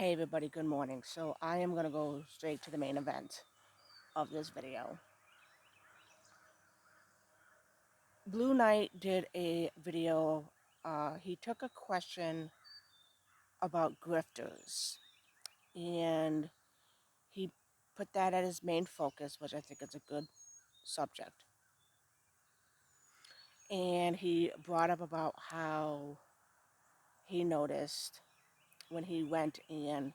Hey everybody, good morning. So I am going to go straight to the main event of this video. BlueNightt did a video. He took a question about grifters and he put that at his main focus, which I think is a good subject. And he brought up about how he noticed when he went and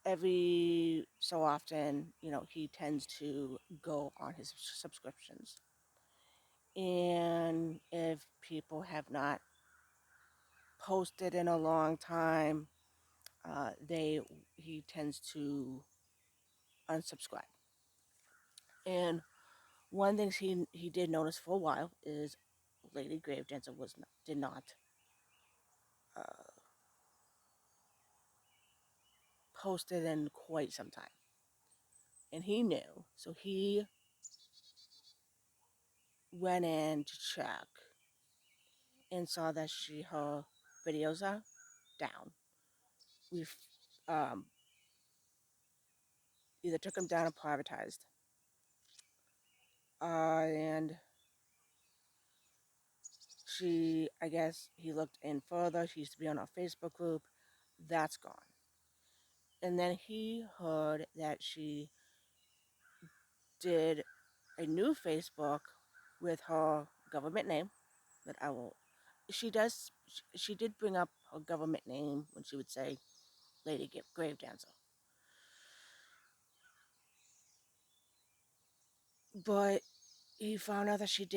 every so often, he tends to go on his subscriptions. And if people have not posted in a long time, he tends to unsubscribe. And one thing he did notice for a while is Lady Gravedancer did not uh, post it in quite some time, and he knew, so he went in to check and saw that her videos are down. We've um, either took them down or privatized. And I guess he looked in further. She used to be on our Facebook group. That's gone. And then he heard that she did a new Facebook with her government name. That I will. She did bring up her government name when she would say Lady Gravedancer. But he found out that she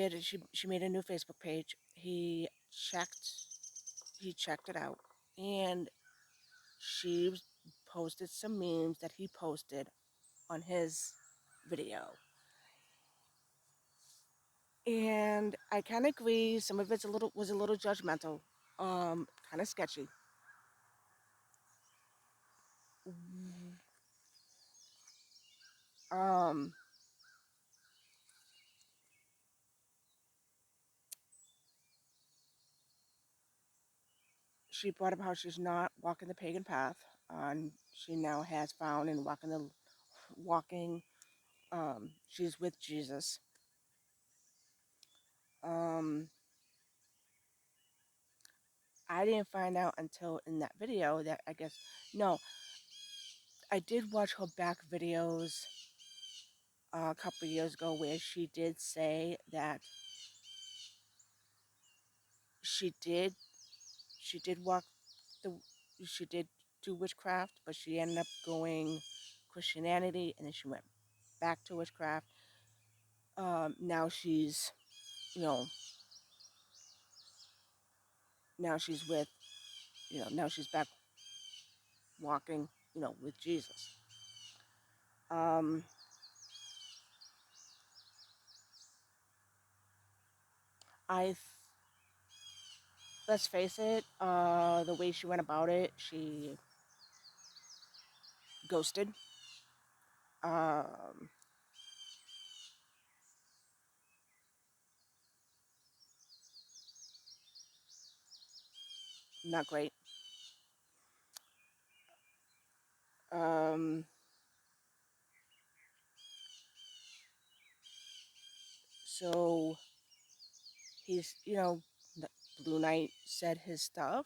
made a new Facebook page. He checked it out, and she posted some memes that he posted on his video. And I kind of agree, some of it's was a little judgmental, kind of sketchy. Um, she brought up how she's not walking the pagan path. She now has found and walking. She's with Jesus. Um, I didn't find out until in that video that no, I did watch her back videos a couple years ago where she did say that she did she did walk the she did do witchcraft, but she ended up going Christianity, and then she went back to witchcraft. Now she's, you know, now she's with, now she's back walking, with Jesus. Um, I, let's face it, the way she went about it, she ghosted. Um, Not great. Um, so he's, BlueNightt said his stuff.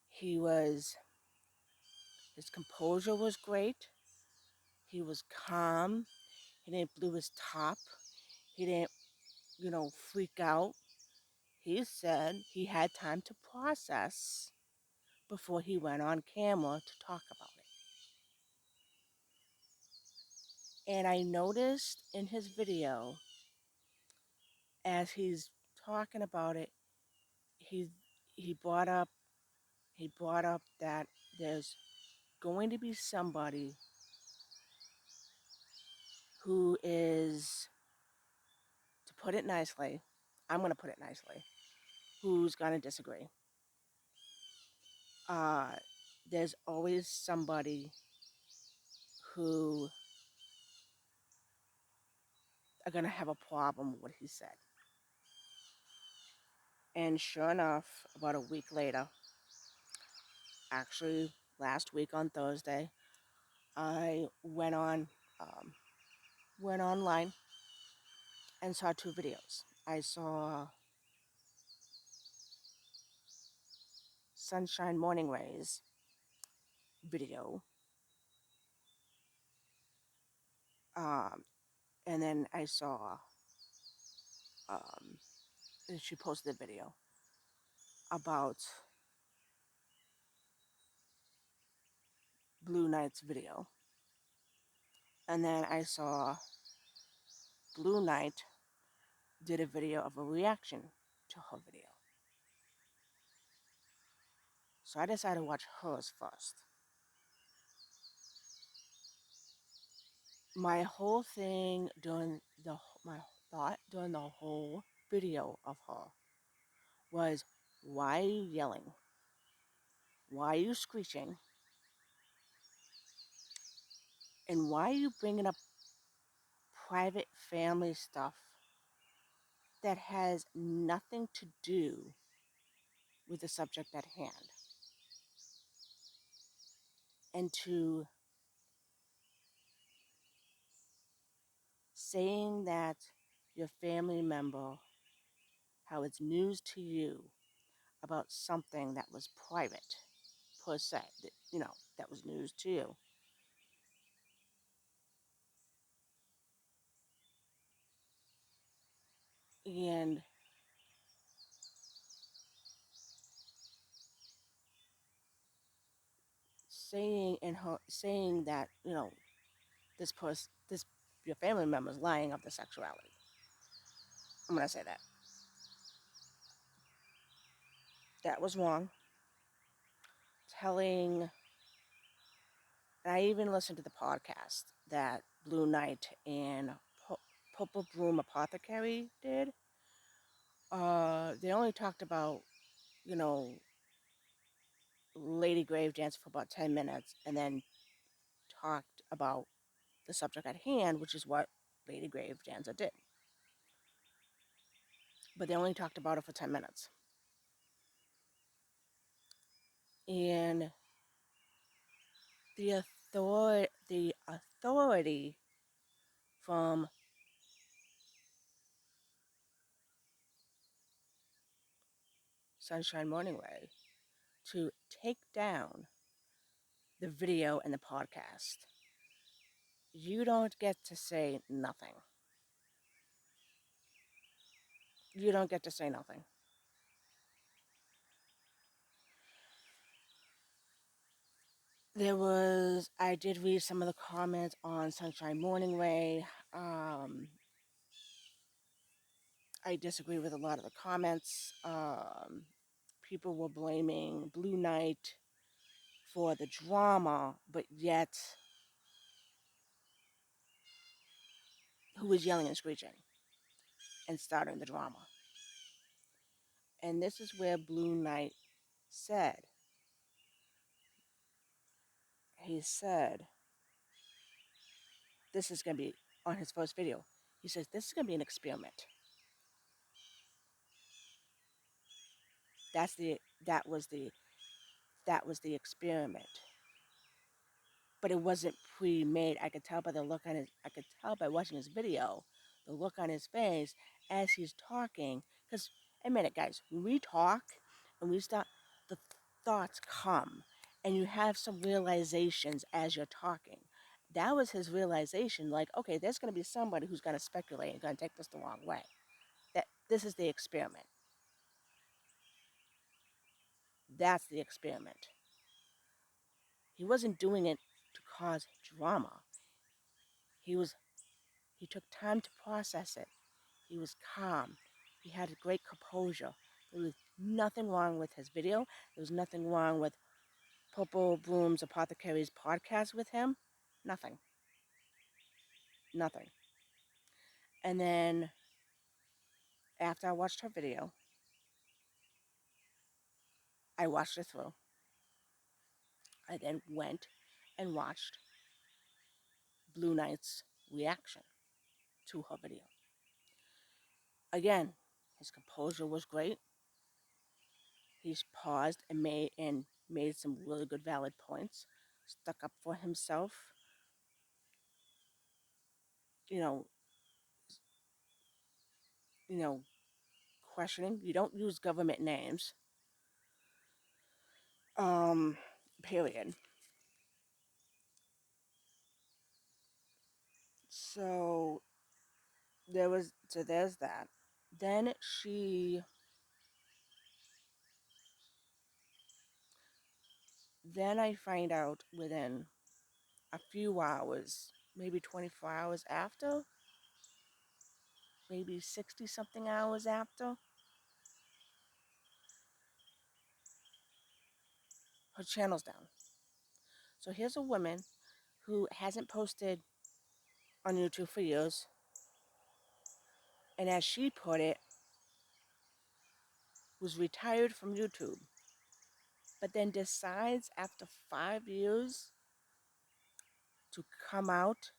He was, his composure was great. He was calm. He didn't blow his top. He didn't, freak out. He said he had time to process before he went on camera to talk about it. And I noticed in his video, as he's talking about it, he he brought up that there's going to be somebody who is, to put it nicely, I'm going to put it nicely, who's going to disagree. Uh, there's always somebody who are going to have a problem with what he said. And sure enough, about a week later, Actually, last week on Thursday, I um, went online and saw two videos. I saw Sunshine Morning Rays video, um, and then I saw um, she posted a video about BlueNight's video, and then I saw BlueNightt did a video of a reaction to her video. So I decided to watch hers first. My whole thing during my thought during the whole video of her was, why are you yelling? Why are you screeching? And why are you bringing up private family stuff that has nothing to do with the subject at hand? And to saying that your family member, how it's news to you about something that was private, per se, that was news to you. And saying that, this your family member is lying of the sexuality. I'm gonna say that. That was wrong. Telling And I even listened to the podcast that BlueNightt and Purple Broom Apothecary did. They only talked about, you know, Lady Grave Dance for about 10 minutes and then talked about the subject at hand, which is what Lady Grave Dancer did. But they only talked about it for 10 minutes. And the authority from Sunshine Morning Ray to take down the video and the podcast, you don't get to say nothing. You don't get to say nothing. I did read some of the comments on Sunshine Morning Ray. I disagree with a lot of the comments. People were blaming BlueNightt for the drama, but yet, who was yelling and screeching and starting the drama? And this is where BlueNightt said, he said, this is going to be on his first video. He says, this is going to be an experiment. That's the that was the that was the experiment. But it wasn't pre-made. I could tell by the look on his. I could tell by watching his video, the look on his face as he's talking. Because admit it, guys, when we talk and we start, the thoughts come, and you have some realizations as you're talking. That was his realization. Like, okay, there's going to be somebody who's going to speculate and going to take this the wrong way. That this is the experiment. That's the experiment. He wasn't doing it to cause drama. He was he took time to process it. He was calm. He had a great composure. There was nothing wrong with his video. There was nothing wrong with Purple Broom's Apothecary's podcast with him. Nothing. Nothing. And then after I watched her video, I watched it through. I then went and watched BlueNight's reaction to her video. Again, his composure was great. He's paused and made some really good valid points, stuck up for himself, you know, you know, questioning. You don't use government names. Um, Period. So there's that. Then then I find out within a few hours, maybe 24 hours after, maybe 60 something hours after, her channel's down. So here's a woman who hasn't posted on YouTube for years, and as she put it, was retired from YouTube, but then decides after 5 years to come out,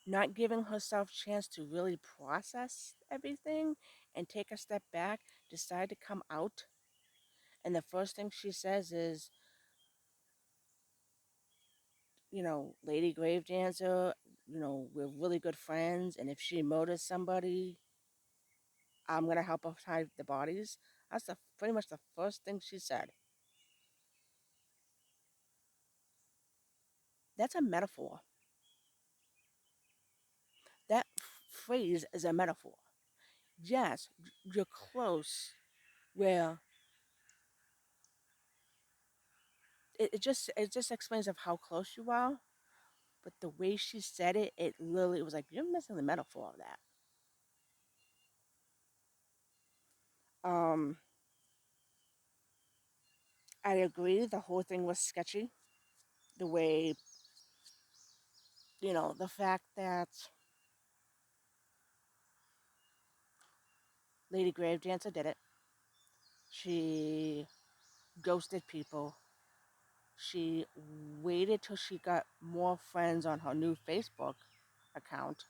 not giving herself a chance to really process everything and take a step back, decide to come out. And the first thing she says is, Lady Grave Dancer, we're really good friends, and if she murders somebody, I'm gonna help her hide the bodies. That's pretty much the first thing she said. That's a metaphor. That phrase is a metaphor. Yes, you're close. Where it just explains of how close you are, but the way she said it, it literally was like you're missing the metaphor of that. Um, I agree. The whole thing was sketchy. The way, the fact that Lady Gravedancer did it. She ghosted people. She waited till she got more friends on her new Facebook account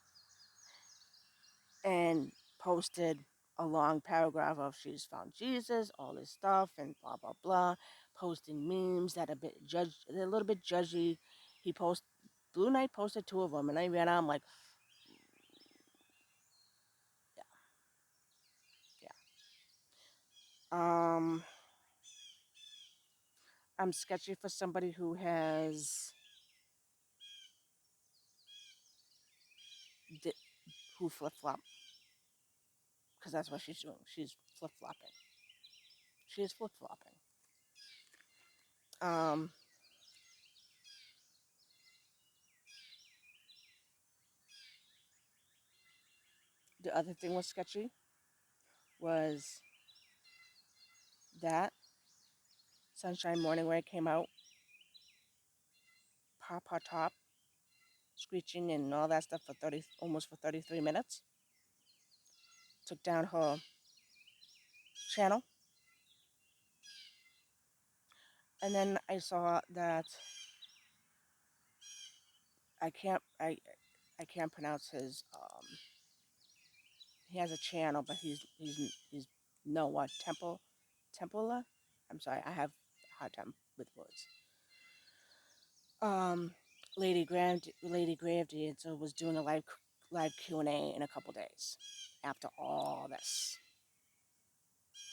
and posted a long paragraph of she's found Jesus, all this stuff, and blah blah blah. Posting memes that they're a little bit judgy. He post BlueNightt posted two of them, and I ran out. I'm like, yeah, yeah. I'm sketchy for somebody di- who flip flop, because that's what she's doing. She's flip flopping. She is flip flopping. Um, the other thing was sketchy was that Sunshine Morning where I came out, Papa Top, screeching and all that stuff for 33 minutes. Took down her channel, and then I saw that I can't I can't pronounce his. He has a channel, but he's Noah Tempola. I'm sorry, I have a hard time with words. Um, Lady Gravedancer was doing a live Q&A in a couple days after all this.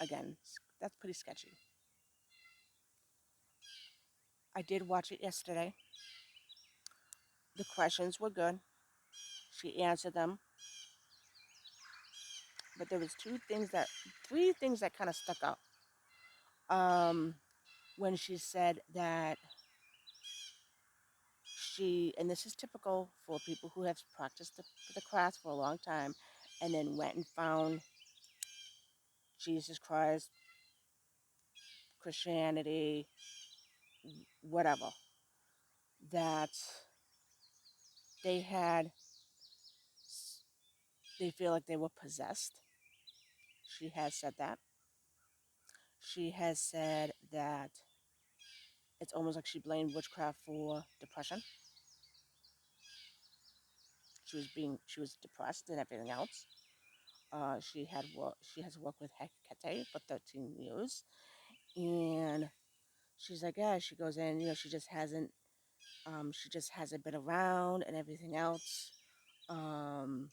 Again, that's pretty sketchy. I did watch it yesterday. The questions were good. She answered them, but there was three things that kind of stuck out. Um, when she said that and this is typical for people who have practiced the craft for a long time, and then went and found Jesus Christ, Christianity, whatever, that they had, they feel like they were possessed. She has said that. She has said that it's almost like she blamed witchcraft for depression. She was depressed and everything else. She has worked with Hecate for 13 years, and she's like, yeah, she goes in, she just hasn't been around and everything else. Um,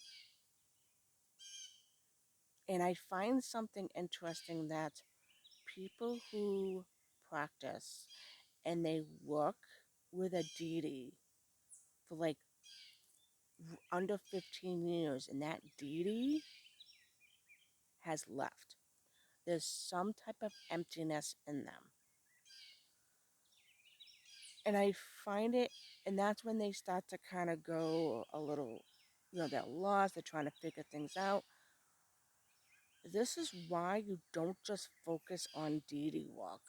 and I find something interesting that people who practice and they work with a deity for like under 15 years, and that deity has left. There's some type of emptiness in them. And I find it, and that's when they start to kind of go a little, they're lost, they're trying to figure things out. This is why you don't just focus on deity work.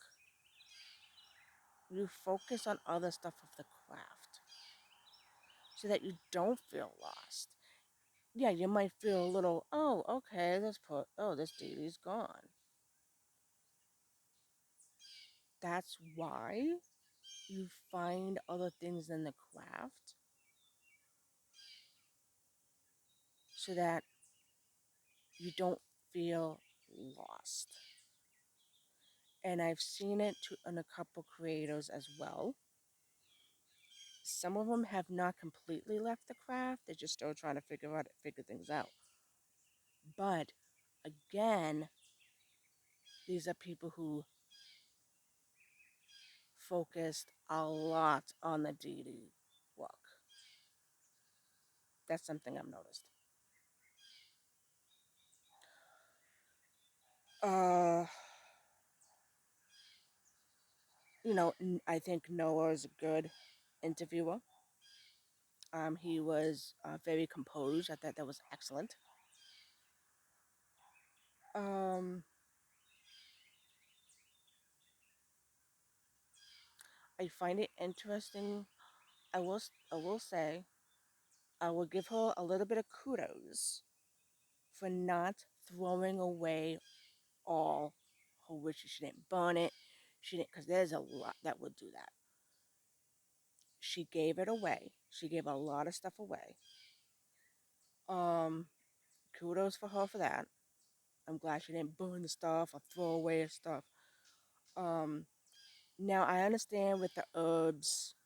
You focus on other stuff of the craft so that you don't feel lost. Yeah, you might feel a little, oh, okay, this deity's gone. That's why you find other things in the craft so that you don't feel lost. And I've seen it in a couple creators as well. Some of them have not completely left the craft; they're just still trying to figure things out. But again, these are people who focused a lot on the deity work. That's something I've noticed. Uh, I think Noah is a good interviewer. He was very composed. I thought that was excellent. Um, I find it interesting. I will say, I will give her a little bit of kudos for not throwing away all her wishes. She didn't burn it. She didn't, because there's a lot that would do that. She gave it away. She gave a lot of stuff away. Um, Kudos for her for that. I'm glad she didn't burn the stuff or throw away her stuff. Um, Now I understand with the herbs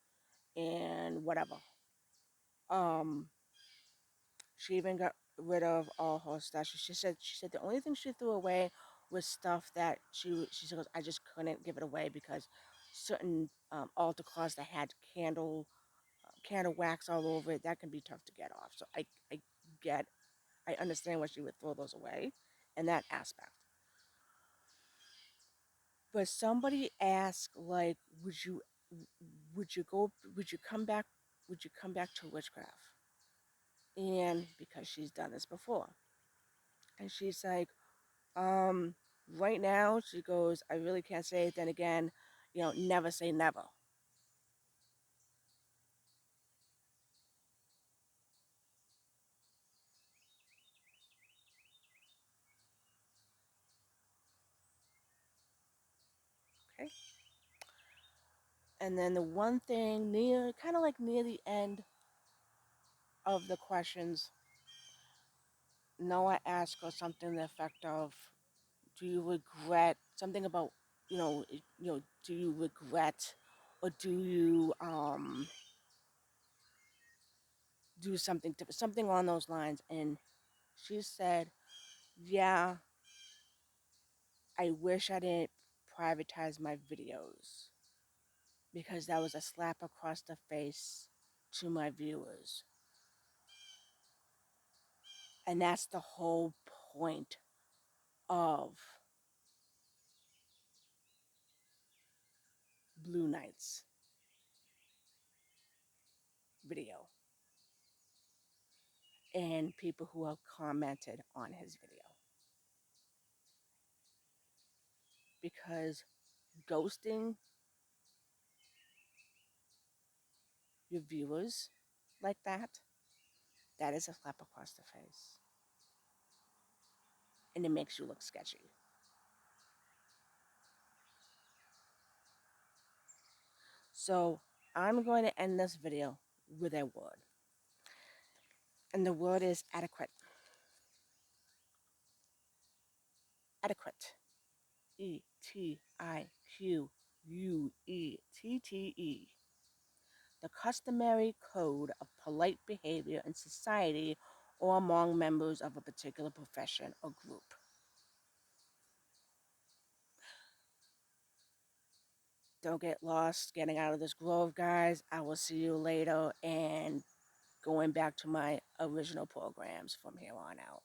and whatever. Um, she even got rid of all her stuff. She said the only thing she threw away was stuff that she said I just couldn't give it away because certain altar cloths that had candle wax all over it, that can be tough to get off. So get I understand why she would throw those away in that aspect. But somebody asked, like, would you come back to witchcraft? And because she's done this before. And she's like, um, right now, she goes, I really can't say it. Then again, never say never. Okay. And then the one thing kind of like near the end of the questions, Noah asked her something to the effect of, do you regret something about, do you regret or do you do something on those lines? And she said, yeah, I wish I didn't privatize my videos because that was a slap across the face to my viewers. And that's the whole point of BlueNight's video and people who have commented on his video. Because ghosting your viewers like that is a slap across the face. And it makes you look sketchy. So I'm going to end this video with a word. And the word is adequate. Adequate. ETIQUETE. UETTE, the customary code of polite behavior in society or among members of a particular profession or group. Don't get lost getting out of this grove, guys. I will see you later and going back to my original programs from here on out.